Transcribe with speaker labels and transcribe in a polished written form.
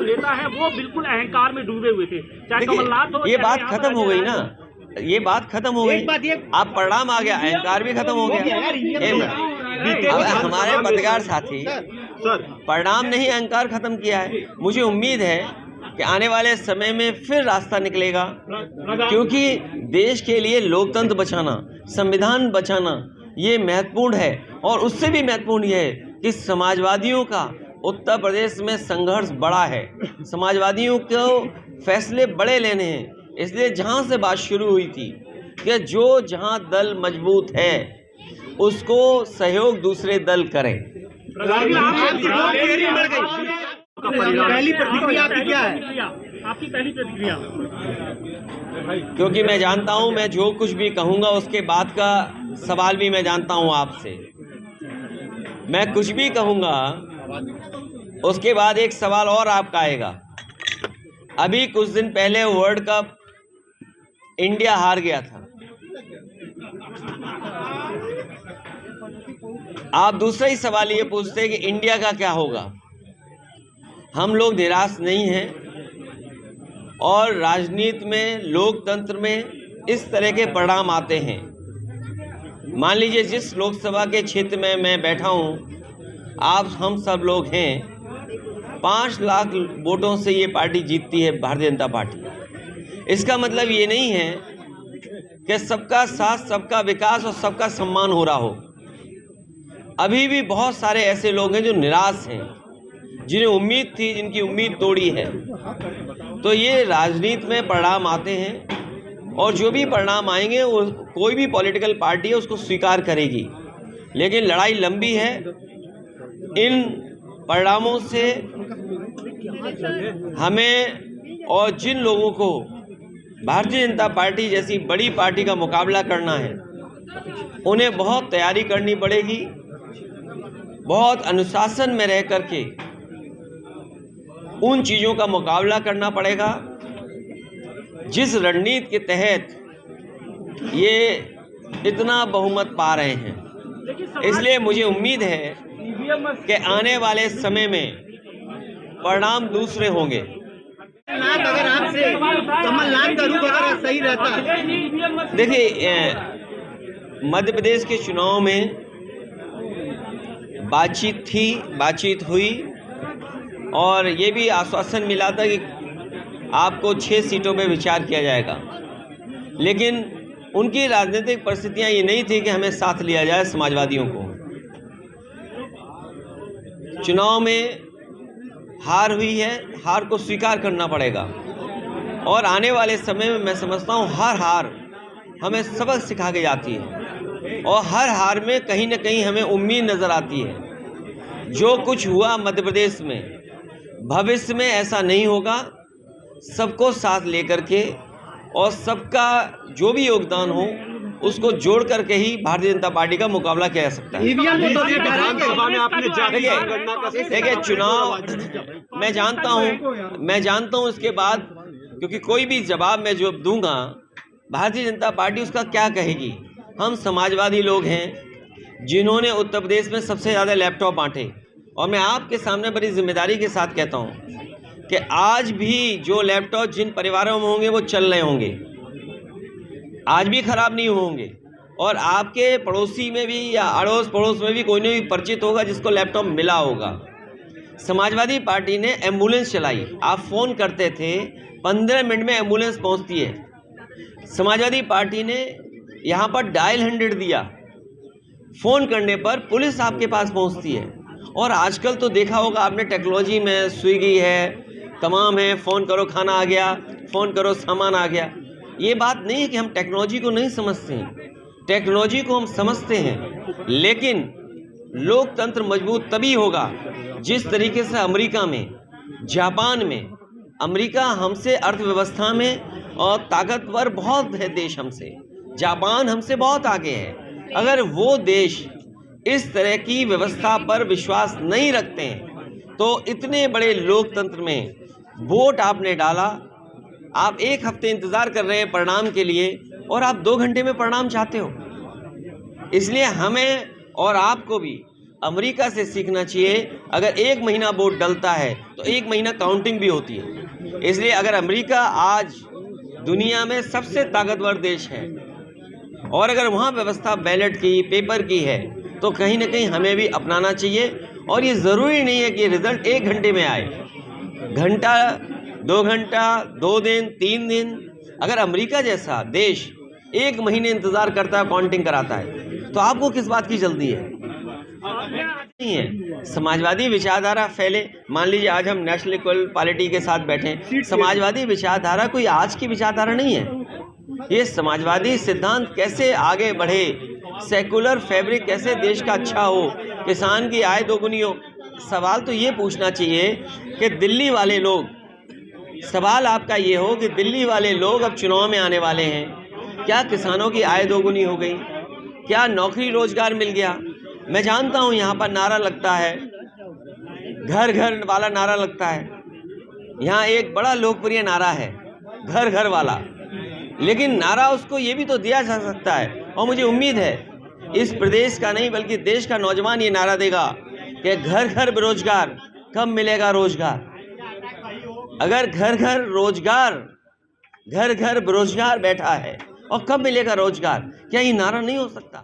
Speaker 1: जो नेता है वो बिल्कुल अहंकार में डूबे हुए थे, चाहे कमलनाथ हो।
Speaker 2: ये बात खत्म हो गई ना, ये बात खत्म हो गई। अब परिणाम आ गया, अहंकार भी खत्म हो गया। अब हमारे पत्रकार साथी परिणाम नहीं अहंकार खत्म किया है। मुझे उम्मीद है कि आने वाले समय में फिर रास्ता निकलेगा, क्योंकि देश के लिए लोकतंत्र बचाना, संविधान बचाना ये महत्वपूर्ण है। और उससे भी महत्वपूर्ण ये है कि समाजवादियों का उत्तर प्रदेश में संघर्ष बड़ा है, समाजवादियों को फैसले बड़े लेने हैं। इसलिए जहां से बात शुरू हुई थी कि जो जहां दल मजबूत है उसको सहयोग दूसरे दल करें।
Speaker 1: पहली प्रतिक्रिया आपकी क्या है? आपकी पहली प्रतिक्रिया?
Speaker 2: क्योंकि मैं जानता हूं, मैं जो कुछ भी कहूंगा उसके बाद का सवाल भी मैं जानता हूं आपसे। मैं कुछ भी कहूंगा उसके बाद एक सवाल और आपका आएगा। अभी कुछ दिन पहले वर्ल्ड कप इंडिया हार गया था। आप दूसरा ही सवाल ये पूछते हैं कि इंडिया का क्या होगा। हम लोग निराश नहीं हैं और राजनीति में, लोकतंत्र में इस तरह के परिणाम आते हैं। मान लीजिए जिस लोकसभा के क्षेत्र में मैं बैठा हूं, आप हम सब लोग हैं, 5 लाख वोटों से ये पार्टी जीतती है, भारतीय जनता पार्टी। इसका मतलब ये नहीं है कि सबका साथ, सबका विकास और सबका सम्मान हो रहा हो। अभी भी बहुत सारे ऐसे लोग हैं जो निराश हैं, जिन्हें उम्मीद थी, जिनकी उम्मीद तोड़ी है। तो ये राजनीति में परिणाम आते हैं और जो भी परिणाम आएंगे वो कोई भी पॉलिटिकल पार्टी है उसको स्वीकार करेगी। लेकिन लड़ाई लंबी है। इन परिणामों से हमें और जिन लोगों को भारतीय जनता पार्टी जैसी बड़ी पार्टी का मुकाबला करना है, उन्हें बहुत तैयारी करनी पड़ेगी, बहुत अनुशासन में रह करके उन चीज़ों का मुकाबला करना पड़ेगा जिस रणनीति के तहत ये इतना बहुमत पा रहे हैं। इसलिए मुझे उम्मीद है कि आने वाले समय में परिणाम दूसरे होंगे।
Speaker 3: अगर आपसे कमलनाथ का रूप अगर सही रहता है,
Speaker 2: देखिए मध्य प्रदेश के चुनाव में बातचीत हुई और ये भी आश्वासन मिला था कि आपको 6 सीटों पे विचार किया जाएगा। लेकिन उनकी राजनीतिक परिस्थितियां ये नहीं थी कि हमें साथ लिया जाए समाजवादियों को। चुनाव में हार हुई है, हार को स्वीकार करना पड़ेगा। और आने वाले समय में मैं समझता हूँ हर हार हमें सबक सिखा के जाती है और हर हार में कहीं ना कहीं हमें उम्मीद नज़र आती है। जो कुछ हुआ मध्य प्रदेश में, भविष्य में ऐसा नहीं होगा। सबको साथ लेकर के और सबका जो भी योगदान हो उसको जोड़ करके ही भारतीय जनता पार्टी का मुकाबला किया जा सकता है। देखिए चुनाव मैं जानता हूँ इसके बाद, क्योंकि कोई भी जवाब मैं जो दूंगा भारतीय जनता पार्टी उसका क्या कहेगी। हम समाजवादी लोग हैं जिन्होंने उत्तर प्रदेश में सबसे ज़्यादा लैपटॉप बांटे, और मैं आपके सामने बड़ी जिम्मेदारी के साथ कहता हूँ कि आज भी जो लैपटॉप जिन परिवारों में होंगे वो चल रहे होंगे, आज भी खराब नहीं होंगे। और आपके पड़ोसी में भी या अड़ोस पड़ोस में भी कोई ना कोई परिचित होगा जिसको लैपटॉप मिला होगा। समाजवादी पार्टी ने एम्बुलेंस चलाई, आप फ़ोन करते थे 15 मिनट में एम्बुलेंस पहुंचती है। समाजवादी पार्टी ने यहाँ पर डायल 100 दिया, फ़ोन करने पर पुलिस आपके पास पहुंचती है। और आजकल तो देखा होगा आपने, टेक्नोलॉजी में स्विगी है, तमाम है, फ़ोन करो खाना आ गया, फ़ोन करो सामान आ गया। ये बात नहीं है कि हम टेक्नोलॉजी को नहीं समझते हैं, टेक्नोलॉजी को हम समझते हैं। लेकिन लोकतंत्र मजबूत तभी होगा जिस तरीके से अमेरिका में, जापान में, अमेरिका हमसे अर्थव्यवस्था में और ताकतवर बहुत है देश हमसे, जापान हमसे बहुत आगे है। अगर वो देश इस तरह की व्यवस्था पर विश्वास नहीं रखते हैं तो इतने बड़े लोकतंत्र में वोट आपने डाला, आप 1 हफ्ते इंतज़ार कर रहे हैं परिणाम के लिए और आप 2 घंटे में परिणाम चाहते हो। इसलिए हमें और आपको भी अमेरिका से सीखना चाहिए। अगर 1 महीना वोट डलता है तो 1 महीना काउंटिंग भी होती है। इसलिए अगर अमेरिका आज दुनिया में सबसे ताकतवर देश है और अगर वहाँ व्यवस्था बैलेट की, पेपर की है, तो कहीं ना कहीं हमें भी अपनाना चाहिए। और ये ज़रूरी नहीं है कि रिज़ल्ट 1 घंटे में आए, घंटा, 2 घंटा, 2 दिन, 3 दिन। अगर अमेरिका जैसा देश 1 महीने इंतज़ार करता है, काउंटिंग कराता है, तो आपको किस बात की जल्दी है? नहीं है। समाजवादी विचारधारा फैले। मान लीजिए आज हम नेशनल इक्वल पार्टी के साथ बैठे, समाजवादी विचारधारा कोई आज की विचारधारा नहीं है। ये समाजवादी सिद्धांत कैसे आगे बढ़े, सेकुलर फैब्रिक कैसे देश का अच्छा हो, किसान की आय दोगुनी हो। सवाल तो ये पूछना चाहिए कि दिल्ली वाले लोग, सवाल आपका ये हो कि दिल्ली वाले लोग अब चुनाव में आने वाले हैं, क्या किसानों की आय दोगुनी हो गई? क्या नौकरी रोजगार मिल गया? मैं जानता हूँ यहाँ पर नारा लगता है, घर घर वाला नारा लगता है। यहाँ एक बड़ा लोकप्रिय नारा है, घर घर वाला। लेकिन नारा उसको ये भी तो दिया जा सकता है, और मुझे उम्मीद है इस प्रदेश का नहीं बल्कि देश का नौजवान ये नारा देगा कि घर घर बेरोजगार, कब मिलेगा रोजगार? अगर घर घर रोजगार, घर घर बेरोजगार बैठा है और कब मिलेगा रोजगार, क्या ये नारा नहीं हो सकता?